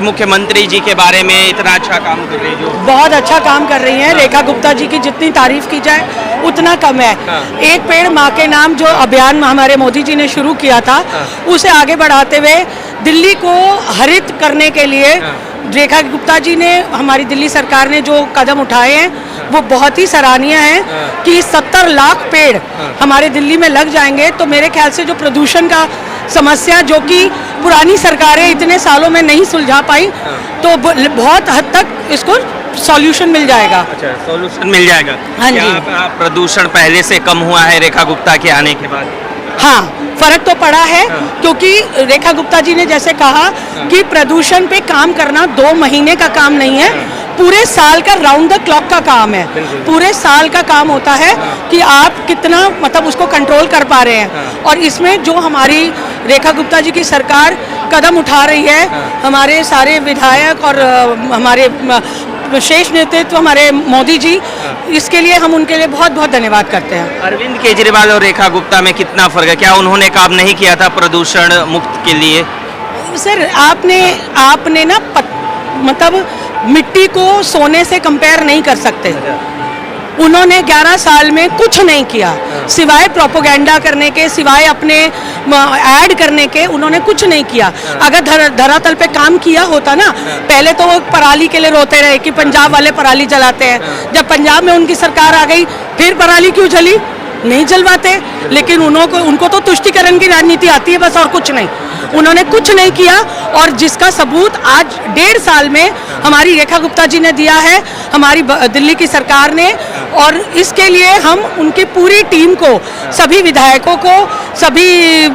मुख्यमंत्री जी के बारे में इतना अच्छा काम कर रही है जो बहुत अच्छा काम कर रही हैं। रेखा गुप्ता जी की जितनी तारीफ की जाए उतना कम है। एक पेड़ माँ के नाम जो अभियान हमारे मोदी जी ने शुरू किया था, उसे आगे बढ़ाते हुए दिल्ली को हरित करने के लिए रेखा गुप्ता जी ने, हमारी दिल्ली सरकार ने जो कदम उठाए हैं वो बहुत ही सराहनीय हैं कि 70 लाख पेड़ हमारे दिल्ली में लग जाएंगे। तो मेरे ख्याल से जो प्रदूषण का समस्या जो कि पुरानी सरकारें इतने सालों में नहीं सुलझा पाई, तो बहुत हद तक इसको सॉल्यूशन मिल जाएगा। अच्छा, सॉल्यूशन मिल जाएगा। हाँ जी। क्या प्रदूषण पहले से कम हुआ है रेखा गुप्ता के आने के बाद? हाँ, फर्क तो पड़ा है क्योंकि रेखा गुप्ता जी ने जैसे कहा कि प्रदूषण पे काम करना 2 महीने का काम नहीं है, पूरे साल का राउंड द क्लॉक का काम है। पूरे साल का काम होता है कि आप कितना मतलब उसको कंट्रोल कर पा रहे हैं। और इसमें जो हमारी रेखा गुप्ता जी की सरकार कदम उठा रही है, हमारे सारे विधायक और हमारे विशेष नेतृत्व हमारे मोदी जी, इसके लिए हम उनके लिए बहुत बहुत धन्यवाद करते हैं। अरविंद केजरीवाल और रेखा गुप्ता में कितना फर्क है? क्या उन्होंने काम नहीं किया था प्रदूषण मुक्त के लिए? सर आपने ना मतलब मिट्टी को सोने से कंपेयर नहीं कर सकते। उन्होंने 11 साल में कुछ नहीं किया सिवाय प्रोपोगेंडा करने के, सिवाय अपने ऐड करने के, उन्होंने कुछ नहीं किया। अगर धरातल पे काम किया होता ना, पहले तो वो पराली के लिए रोते रहे कि पंजाब वाले पराली जलाते हैं। जब पंजाब में उनकी सरकार आ गई फिर पराली क्यों जली? नहीं जलवाते। लेकिन उनको तो तुष्टिकरण की राजनीति आती है बस, और कुछ नहीं। उन्होंने कुछ नहीं किया और जिसका सबूत आज 1.5 साल में हमारी रेखा गुप्ता जी ने दिया है, हमारी दिल्ली की सरकार ने। और इसके लिए हम उनकी पूरी टीम को, सभी विधायकों को, सभी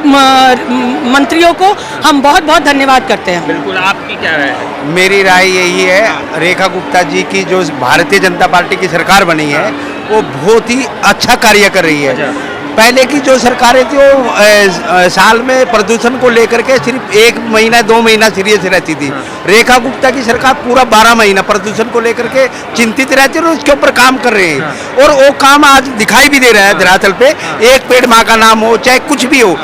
मंत्रियों को हम बहुत बहुत धन्यवाद करते हैं। बिल्कुल, आपकी क्या राय है? मेरी राय यही है, रेखा गुप्ता जी की जो भारतीय जनता पार्टी की सरकार बनी है वो बहुत ही अच्छा कार्य कर रही है। पहले की जो सरकारें थी वो साल में प्रदूषण को लेकर के सिर्फ 1 महीना 2 महीना सीरियस रहती थी। रेखा गुप्ता की सरकार पूरा 12 महीना प्रदूषण को लेकर के चिंतित रहती है और उसके ऊपर काम कर रहे हैं। और वो काम आज दिखाई भी दे रहा है धरातल पे। एक पेड़ माँ का नाम हो, चाहे कुछ भी हो,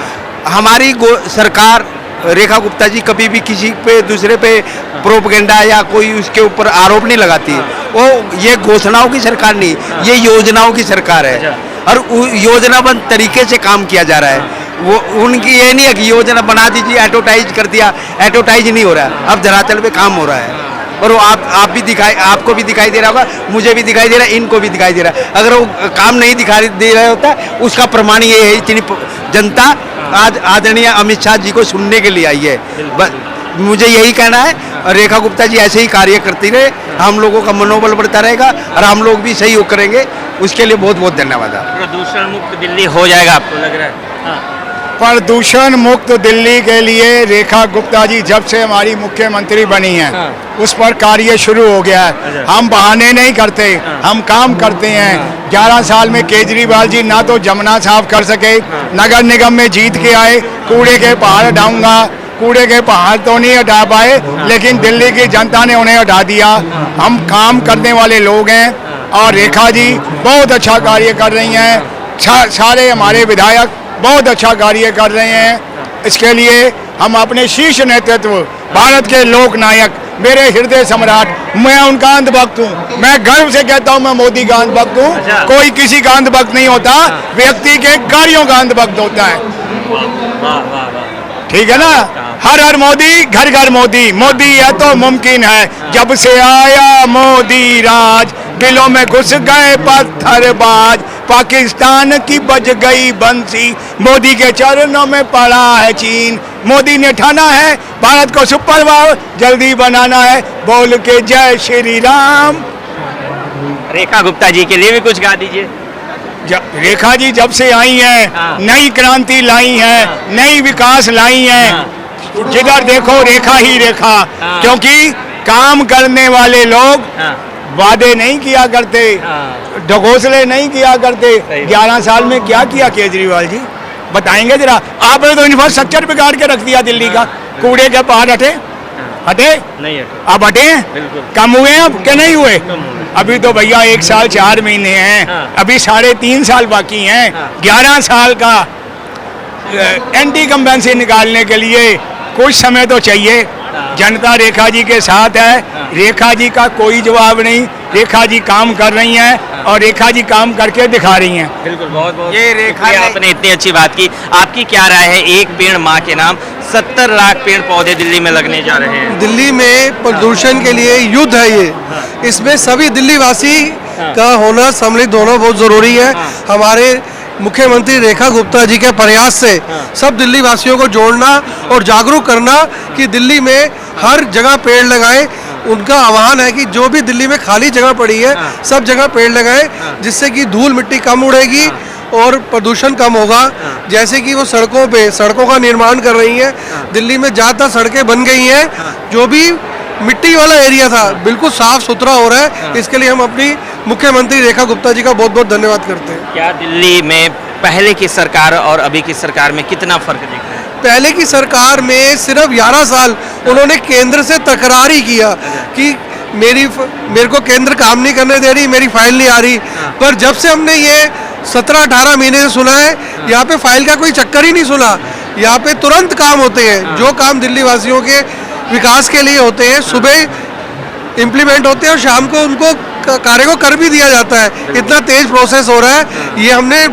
हमारी सरकार रेखा गुप्ता जी कभी भी किसी पे दूसरे पे प्रोपगेंडा या कोई उसके ऊपर आरोप नहीं लगाती। वो ये घोषणाओं की सरकार नहीं, ये योजनाओं की सरकार है और योजनाबद्ध तरीके से काम किया जा रहा है। वो उनकी ये नहीं है कि योजना बना दीजिए, एडवर्टाइज कर दिया, एडवर्टाइज नहीं हो रहा है। अब धरातल पे काम हो रहा है और वो आप भी दिखाई, आपको भी दिखाई दे रहा होगा, मुझे भी दिखाई दे रहा है, इनको भी दिखाई दे रहा है। अगर वो काम नहीं दिखाई दे रहा होता उसका प्रमाण ये है, इतनी जनता आज आदरणीय अमित शाह जी को सुनने के लिए आई है। मुझे यही कहना है, रेखा गुप्ता जी ऐसे ही कार्य करती रहे, हम लोगों का मनोबल बढ़ता रहेगा और हम लोग भी सहयोग करेंगे। उसके लिए बहुत बहुत धन्यवाद। प्रदूषण मुक्त दिल्ली हो जाएगा आपको लग रहा है? प्रदूषण मुक्त दिल्ली के लिए रेखा गुप्ता जी जब से हमारी मुख्यमंत्री बनी हैं उस पर कार्य शुरू हो गया है। हम बहाने नहीं करते, हम काम करते हैं। 11 साल में केजरीवाल जी ना तो जमुना साफ कर सके, नगर निगम में जीत के आए, कूड़े के पहाड़ हटाऊंगा, कूड़े के पहाड़ तो नहीं हटा पाए, लेकिन दिल्ली की जनता ने उन्हें हटा दिया। हम काम करने वाले लोग हैं और रेखा जी बहुत अच्छा कार्य कर रही हैं। सारे हमारे विधायक बहुत अच्छा कार्य कर रहे हैं। इसके लिए हम अपने शीर्ष नेतृत्व, भारत के लोक नायक, मेरे हृदय सम्राट, मैं उनका अंधभक्त हूँ। मैं गर्व से कहता हूँ मैं मोदी का अंधभक्त हूँ। कोई किसी का अंधभक्त नहीं होता, व्यक्ति के कार्यों का अंधभक्त होता है। ठीक है ना? हर हर मोदी, घर घर मोदी, मोदी है तो मुमकिन है। जब से आया मोदी राज, दिलों में घुस गए पत्थरबाज, पाकिस्तान की बज गई बंसी, मोदी के चरणों में पड़ा है चीन। मोदी ने ठाना है भारत को सुपर पावर जल्दी बनाना है, बोल के जय श्री राम। रेखा गुप्ता जी के लिए भी कुछ गा दीजिए। रेखा जी जब से आई हैं, नई क्रांति लाई है, नई विकास लाई है। जिधर देखो रेखा ही रेखा। क्योंकि काम करने वाले लोग वादे नहीं किया करते, ढकोसले नहीं किया करते। 11 साल में क्या किया केजरीवाल जी, बताएंगे जरा? आपने तो इंफ्रास्ट्रक्चर बिगाड़ के रख दिया दिल्ली का। कूड़े के पहाड़ हटे नहीं हटे, अब हटे हैं? कम हुए हैं अब, क्या नहीं हुए? अभी तो भैया 1 साल 4 महीने हैं, अभी 3.5 साल बाकी हैं। 11 साल का एंटी कंपेंसी निकालने के लिए कुछ समय तो चाहिए। जनता रेखा जी के साथ है। रेखा जी का कोई जवाब नहीं। रेखा जी काम कर रही हैं और रेखा जी काम करके दिखा रही हैं। बिल्कुल, बहुत बहुत ये रेखा शुक्रिया, ने- आपने इतनी अच्छी बात की। आपकी क्या राय है, एक पेड़ माँ के नाम 70 लाख पेड़ पौधे दिल्ली में लगने जा रहे हैं? दिल्ली में प्रदूषण के लिए युद्ध है ये। इसमें सभी दिल्ली वासी का होना, सम्मिलित होना बहुत जरूरी है। हमारे मुख्यमंत्री रेखा गुप्ता जी के प्रयास से सब दिल्ली वासियों को जोड़ना और जागरूक करना कि दिल्ली में हर जगह पेड़ लगाएं। उनका आह्वान है कि जो भी दिल्ली में खाली जगह पड़ी है सब जगह पेड़ लगाएं, जिससे कि धूल मिट्टी कम उड़ेगी और प्रदूषण कम होगा। जैसे कि वो सड़कों पे सड़कों का निर्माण कर रही हैं, दिल्ली में ज़्यादातर सड़कें बन गई हैं, जो भी मिट्टी वाला एरिया था बिल्कुल साफ सुथरा हो रहा है। इसके लिए हम अपनी मुख्यमंत्री रेखा गुप्ता जी का बहुत बहुत धन्यवाद करते हैं। क्या दिल्ली में पहले की सरकार और अभी की सरकार में कितना फर्क दिख रहा है? पहले की सरकार में सिर्फ 11 साल उन्होंने केंद्र से तकरार ही किया कि मेरे को केंद्र काम नहीं करने दे रही, मेरी फाइल नहीं आ रही। पर जब से हमने ये 17-18 महीने से सुना है, यहाँ पे फाइल का कोई चक्कर ही नहीं सुना। यहाँ पे तुरंत काम होते हैं। जो काम दिल्ली वासियों के विकास के लिए होते हैं सुबह इम्प्लीमेंट होते हैं और शाम को उनको कार्य को कर भी दिया जाता है। इतना तेज प्रोसेस हो रहा है, ये हमने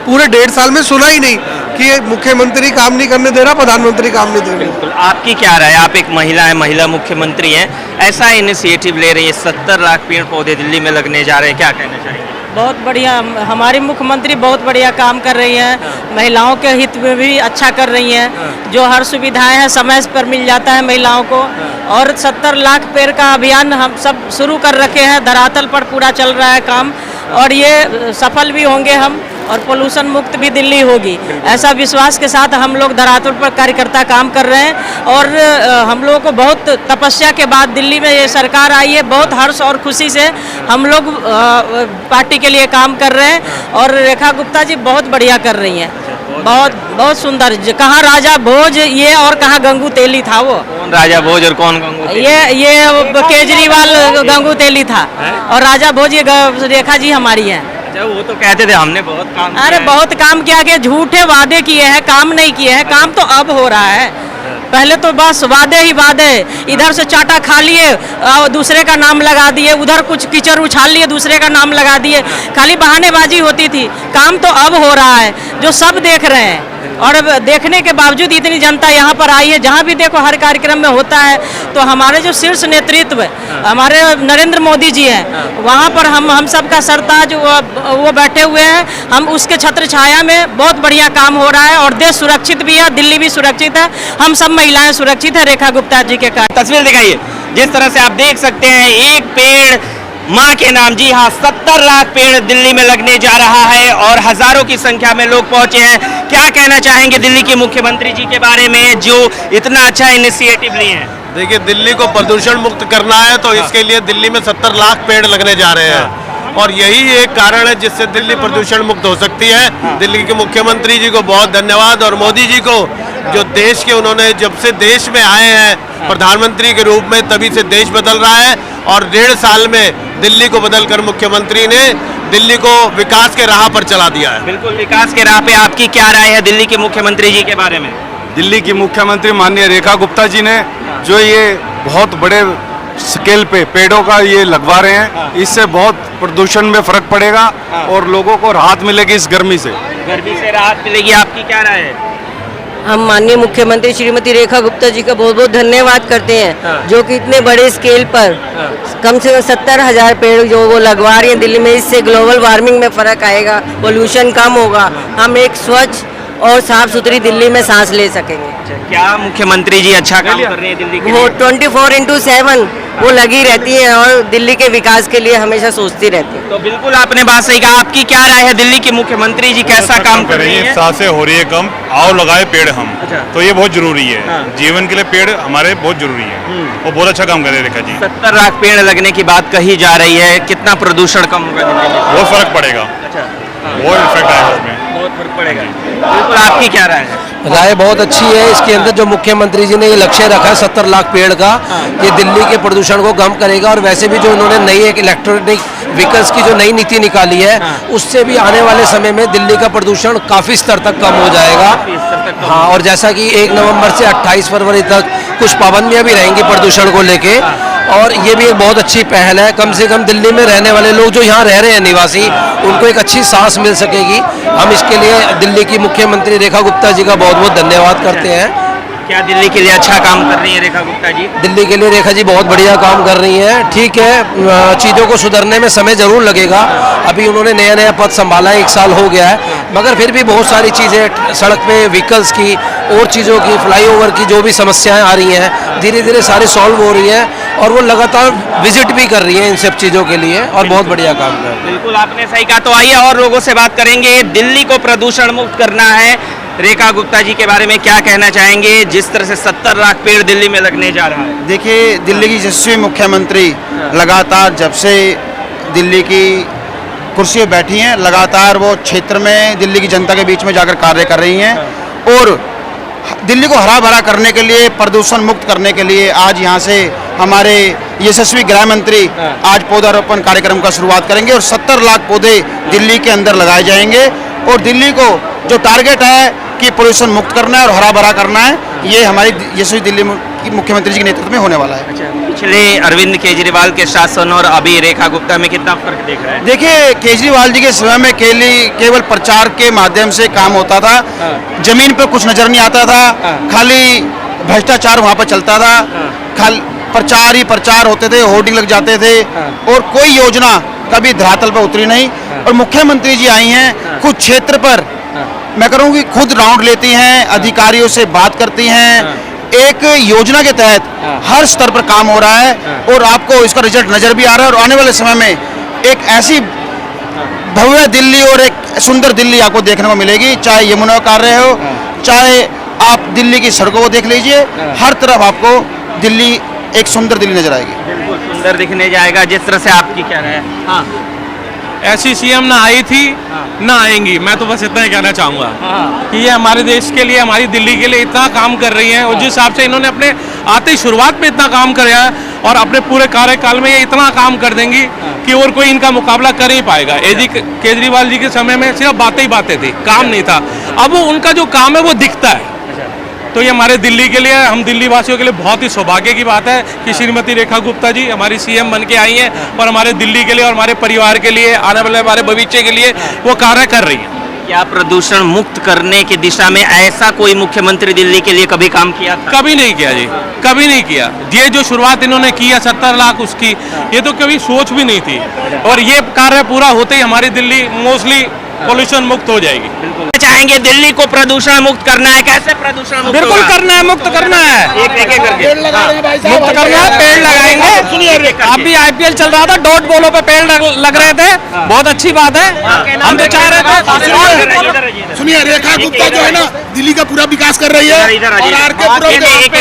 पूरे 1.5 साल में सुना ही नहीं कि मुख्यमंत्री काम नहीं करने दे रहा, प्रधानमंत्री काम नहीं दे रहे। बिल्कुल, आपकी क्या राय है? आप एक महिला है, महिला मुख्यमंत्री हैं, ऐसा इनिशिएटिव ले रही है, 70 लाख पेड़ पौधे दिल्ली में लगने जा रहे हैं, क्या कहना चाहेंगे? बहुत बढ़िया, हमारी मुख्यमंत्री बहुत बढ़िया काम कर रही हैं। महिलाओं के हित में भी अच्छा कर रही हैं। जो हर सुविधाएं हैं समय पर मिल जाता है महिलाओं को। और 70 लाख पेड़ का अभियान हम सब शुरू कर रखे हैं, धरातल पर पूरा चल रहा है काम, और ये सफल भी होंगे हम, और पोल्यूशन मुक्त भी दिल्ली होगी, ऐसा विश्वास के साथ हम लोग धरातल पर कार्यकर्ता काम कर रहे हैं। और हम लोगों को बहुत तपस्या के बाद दिल्ली में ये सरकार आई है, बहुत हर्ष और खुशी से हम लोग पार्टी के लिए काम कर रहे हैं। और रेखा गुप्ता जी बहुत बढ़िया कर रही हैं, बहुत बहुत सुंदर। कहाँ राजा भोज ये और कहाँ गंगू तेली था वो। कौन राजा भोज और कौन गंगू तेली? ये केजरीवाल गंगू तेली था, और राजा भोज ये रेखा जी हमारी है। अच्छा, वो तो कहते थे हमने बहुत काम किया अरे है। बहुत काम किया कि झूठे वादे किए हैं, काम नहीं किए हैं। काम तो अब हो रहा है, पहले तो बस वादे ही वादे। इधर से चाटा खा लिए और दूसरे का नाम लगा दिए, उधर कुछ कीचड़ उछाल लिए दूसरे का नाम लगा दिए, खाली बहानेबाजी होती थी। काम तो अब हो रहा है, जो सब देख रहे हैं। और अब देखने के बावजूद इतनी जनता यहाँ पर आई है, जहाँ भी देखो हर कार्यक्रम में होता है। तो हमारे जो शीर्ष नेतृत्व हमारे नरेंद्र मोदी जी हैं, वहाँ पर हम सब का सरताज वो बैठे हुए हैं। हम उसके छत्र छाया में बहुत बढ़िया काम हो रहा है, और देश सुरक्षित भी है, दिल्ली भी सुरक्षित है, हम सब महिलाएं सुरक्षित है रेखा गुप्ता जी के कारण। तस्वीर दिखाइए, जिस तरह से आप देख सकते हैं, एक पेड़ माँ के नाम, जी हाँ, 70 लाख पेड़ दिल्ली में लगने जा रहा है और हजारों की संख्या में लोग पहुंचे हैं। क्या कहना चाहेंगे दिल्ली के मुख्यमंत्री जी के बारे में, जो इतना अच्छा इनिशिएटिव लिए हैं? देखिए, दिल्ली को प्रदूषण मुक्त करना है तो इसके लिए दिल्ली में 70 लाख पेड़ लगने जा रहे हैं, और यही एक कारण है जिससे दिल्ली प्रदूषण मुक्त हो सकती है। दिल्ली के मुख्यमंत्री जी को बहुत धन्यवाद, और मोदी जी को, जो देश के उन्होंने जब से देश में आए हैं प्रधानमंत्री के रूप में, तभी से देश बदल रहा है, और 1.5 साल में दिल्ली को बदलकर मुख्यमंत्री ने दिल्ली को विकास के राह पर चला दिया है। बिल्कुल, विकास के राह पे आपकी क्या राय है दिल्ली के मुख्यमंत्री जी के बारे में? दिल्ली की मुख्यमंत्री माननीय रेखा गुप्ता जी ने जो ये बहुत बड़े स्केल पे पेड़ों का ये लगवा रहे हैं, इससे बहुत प्रदूषण में फर्क पड़ेगा और लोगों को राहत मिलेगी इस गर्मी से। गर्मी से राहत मिलेगी, आपकी क्या राय है? हम माननीय मुख्यमंत्री श्रीमती रेखा गुप्ता जी का बहुत बहुत धन्यवाद करते हैं, जो कि इतने बड़े स्केल पर कम से कम 70,000 पेड़ जो वो लगवा रही हैं दिल्ली में। इससे ग्लोबल वार्मिंग में फ़र्क आएगा, पोल्यूशन कम होगा, हम एक स्वच्छ और साफ सुथरी दिल्ली में सांस ले सकेंगे। क्या मुख्यमंत्री जी अच्छा काम कर रहे हैं दिल्ली के वो लिए? 24/7 वो लगी रहती हैं और दिल्ली के विकास के लिए हमेशा सोचती रहती हैं। तो बिल्कुल आपने बात सही कहा। आपकी क्या राय है, दिल्ली के मुख्यमंत्री जी कैसा काम कर रही है? सांसें हो रही है कम, आओ लगाए पेड़ हम, अच्छा। तो ये बहुत जरूरी है। हाँ। जीवन के लिए पेड़ हमारे बहुत जरूरी है। वो बहुत अच्छा काम कर रहे हैं रेखा जी। 70 लाख पेड़ लगने की बात कही जा रही है, कितना प्रदूषण कम होगा दिल्ली में? बहुत फर्क पड़ेगा, अच्छा, बहुत इफेक्ट आएगा उसमें। बहुत फर्क पड़ेगा। बिल्कुल, आपकी क्या राय है? राय बहुत अच्छी है। इसके अंदर जो मुख्यमंत्री जी ने ये लक्ष्य रखा है 70 लाख पेड़ का, ये दिल्ली के प्रदूषण को कम करेगा। और वैसे भी जो उन्होंने नई एक इलेक्ट्रॉनिक व्हीकल्स की जो नई नीति निकाली है, उससे भी आने वाले समय में दिल्ली का प्रदूषण काफ़ी स्तर तक कम हो जाएगा। हाँ, और जैसा कि 1 नवंबर से 28 फरवरी तक कुछ पाबंदियां भी रहेंगी प्रदूषण को लेके, और ये भी एक बहुत अच्छी पहल है। कम से कम दिल्ली में रहने वाले लोग जो यहाँ रह रहे हैं निवासी, उनको एक अच्छी सांस मिल सकेगी। हम इसके लिए दिल्ली की मुख्यमंत्री रेखा गुप्ता जी का बहुत बहुत धन्यवाद करते हैं। क्या दिल्ली के लिए अच्छा काम कर रही है रेखा गुप्ता जी? दिल्ली के लिए रेखा जी बहुत बढ़िया काम कर रही हैं। ठीक है, चीज़ों को सुधरने में समय ज़रूर लगेगा। अभी उन्होंने नया नया पद संभाला है, 1 साल हो गया है, मगर फिर भी बहुत सारी चीज़ें सड़क पे व्हीकल्स की और चीज़ों की, फ्लाईओवर की जो भी समस्याएं आ रही हैं, धीरे धीरे सारी सॉल्व हो रही हैं, और वो लगातार विजिट भी कर रही हैं इन सब चीज़ों के लिए, और बहुत बढ़िया काम कर रही है। बिल्कुल आपने सही कहा। तो आइए और लोगों से बात करेंगे। दिल्ली को प्रदूषण मुक्त करना है, रेखा गुप्ता जी के बारे में क्या कहना चाहेंगे? जिस तरह से 70 लाख पेड़ दिल्ली में लगने जा रहा है। देखिए, दिल्ली की यशस्वी मुख्यमंत्री लगातार जब से दिल्ली की कुर्सी पर बैठी हैं, लगातार वो क्षेत्र में दिल्ली की जनता के बीच में जाकर कार्य कर रही हैं, और दिल्ली को हरा भरा करने के लिए, प्रदूषण मुक्त करने के लिए आज यहाँ से हमारे यशस्वी गृह मंत्री आज पौधारोपण कार्यक्रम का शुरुआत करेंगे, और 70 लाख पौधे दिल्ली के अंदर लगाए जाएंगे। और दिल्ली को जो टारगेट है कि पोल्यूशन मुक्त करना है और हरा भरा करना है, ये हमारी यशस्वी दिल्ली की मुख्यमंत्री जी के नेतृत्व में होने वाला है। पिछले अरविंद केजरीवाल के शासन और अभी रेखा गुप्ता में कितना फर्क देख रहे हैं? देखिए, केजरीवाल जी के समय में केवल प्रचार के माध्यम से काम होता था, जमीन पर कुछ नजर नहीं आता था, खाली भ्रष्टाचार वहाँ पर चलता था, खाली प्रचार ही प्रचार होते थे, होर्डिंग लग जाते थे, और कोई योजना कभी धरातल पर उतरी नहीं। और मुख्यमंत्री जी आई हैं, खुद क्षेत्र पर मैं कहूँगी खुद राउंड लेती हैं, अधिकारियों से बात करती हैं, एक योजना के तहत हर स्तर पर काम हो रहा है, और आपको इसका रिजल्ट नजर भी आ रहा है। और आने वाले समय में एक ऐसी भव्य दिल्ली और एक सुंदर दिल्ली आपको देखने को मिलेगी, चाहे यमुना कार्य हो, चाहे आप दिल्ली की सड़कों को देख लीजिए, हर तरफ आपको दिल्ली एक सुंदर दिल्ली नजर आएगी। बिल्कुल सुंदर दिखने जाएगा। जिस तरह से आपकी क्या राय है? हाँ, ऐसी सीएम ना आई थी ना आएंगी। मैं तो बस इतना ही कहना चाहूँगा कि ये हमारे देश के लिए, हमारी दिल्ली के लिए इतना काम कर रही हैं, और जिस हिसाब से इन्होंने अपने आते ही शुरुआत में इतना काम कराया है, और अपने पूरे कार्यकाल में ये इतना काम कर देंगी कि और कोई इनका मुकाबला कर ही पाएगा। एजी केजरीवाल जी के समय में सिर्फ बातें ही बातें थी, काम नहीं था। अब वो उनका जो काम है वो दिखता है। तो ये हमारे दिल्ली के लिए, हम दिल्ली वासियों के लिए बहुत ही सौभाग्य की बात है कि श्रीमती रेखा गुप्ता जी हमारी सीएम बन के आई हैं, और हमारे दिल्ली के लिए और हमारे परिवार के लिए, आने वाले हमारे भविष्य के लिए वो कार्य कर रही हैं। क्या प्रदूषण मुक्त करने की दिशा में ऐसा कोई मुख्यमंत्री दिल्ली के लिए कभी काम किया था? कभी नहीं किया जी, कभी नहीं किया। ये जो शुरुआत इन्होंने की है 70 लाख उसकी, ये तो कभी सोच भी नहीं थी, और ये कार्य पूरा होते ही हमारी दिल्ली मोस्टली पोल्यूशन मुक्त हो जाएगी। चाहेंगे दिल्ली को प्रदूषण मुक्त करना है, कैसे प्रदूषण मुक्त बिल्कुल होगा? करना है, मुक्त करना है, एक करके मुक्त करना है, पेड़ लगाएंगे। सुनिए, अभी आईपीएल चल रहा था, डॉट बॉलों पे पेड़ लग रहे थे, बहुत अच्छी बात है। हम तो चाह रहे थे, सुनिए, रेखा गुप्ता जो है ना दिल्ली का पूरा विकास कर रही है, और आर के एक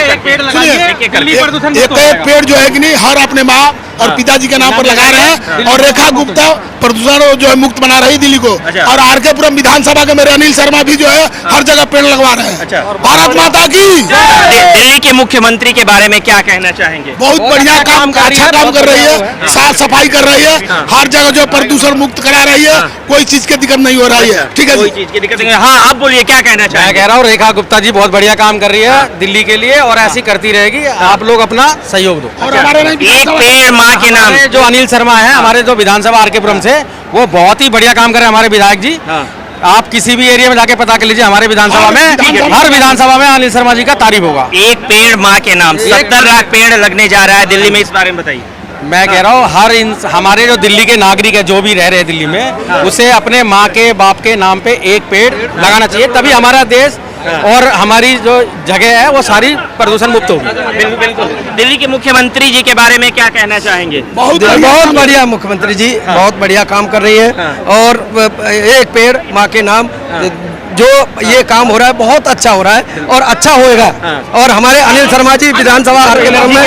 पेड़ जो है कि नहीं हर अपने माँ और पिताजी के नाम पर लगा रहे हैं, और रेखा गुप्ता प्रदूषण जो है मुक्त बना रही दिल्ली को। और आर के पुरम विधानसभा के मेरे अनिल शर्मा भी जो है हर जगह पेड़ लगवा रहे हैं। भारत माता की। दिल्ली के मुख्यमंत्री के बारे में क्या कहना चाहेंगे? बहुत बढ़िया काम, अच्छा काम कर रही है, साफ सफाई कर रही है, हर जगह जो प्रदूषण मुक्त करा रही है, कोई चीज की दिक्कत नहीं हो रही है। ठीक है, कोई चीज की दिक्कत नहीं। हाँ, आप बोलिए क्या कहना चाहेंगे? मैं कह रहा हूँ रेखा गुप्ता जी बहुत बढ़िया काम कर रही है दिल्ली के लिए, और ऐसी करती रहेगी। आप लोग अपना सहयोग दो। और हमारे एक पेड़ माँ के नाम। जो अनिल शर्मा है हमारे जो विधानसभा आर के पुरम से, वो बहुत ही बढ़िया काम कर रहे हैं हमारे विधायक जी। आप किसी भी एरिया में जाके पता कर लीजिए, हमारे विधानसभा में, हर विधानसभा में अनिल शर्मा जी का तारीफ होगा। एक पेड़ माँ के नाम, 70 लाख पेड़ लगने जा रहा है दिल्ली में, इस बारे में बताइए। मैं कह रहा हूँ हमारे जो दिल्ली के नागरिक है, जो भी रह रहे हैं दिल्ली में, उसे अपने माँ के बाप के नाम पे एक पेड़ लगाना चाहिए, तभी हमारा देश और हमारी जो जगह है वो सारी प्रदूषण मुक्त होगी। बिल्कुल बिल्कुल। दिल्ली के मुख्यमंत्री जी के बारे में क्या कहना चाहेंगे? बहुत बढ़िया मुख्यमंत्री जी, बहुत बढ़िया काम कर रही है, और एक पेड़ माँ के नाम जो ये काम हो रहा है बहुत अच्छा हो रहा है, और अच्छा होएगा। और हमारे अनिल शर्मा जी विधानसभा हर के नाम में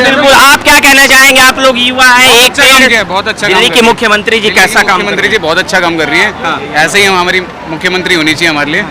बिल्कुल। आप क्या कहना चाहेंगे? आप लोग युवा हैं, एक पेड़, बहुत अच्छा दिल्ली के मुख्यमंत्री जी कैसा काम? मुख्यमंत्री जी बहुत अच्छा काम कर रही है, ऐसे ही हमारी मुख्यमंत्री होनी चाहिए हमारे लिए।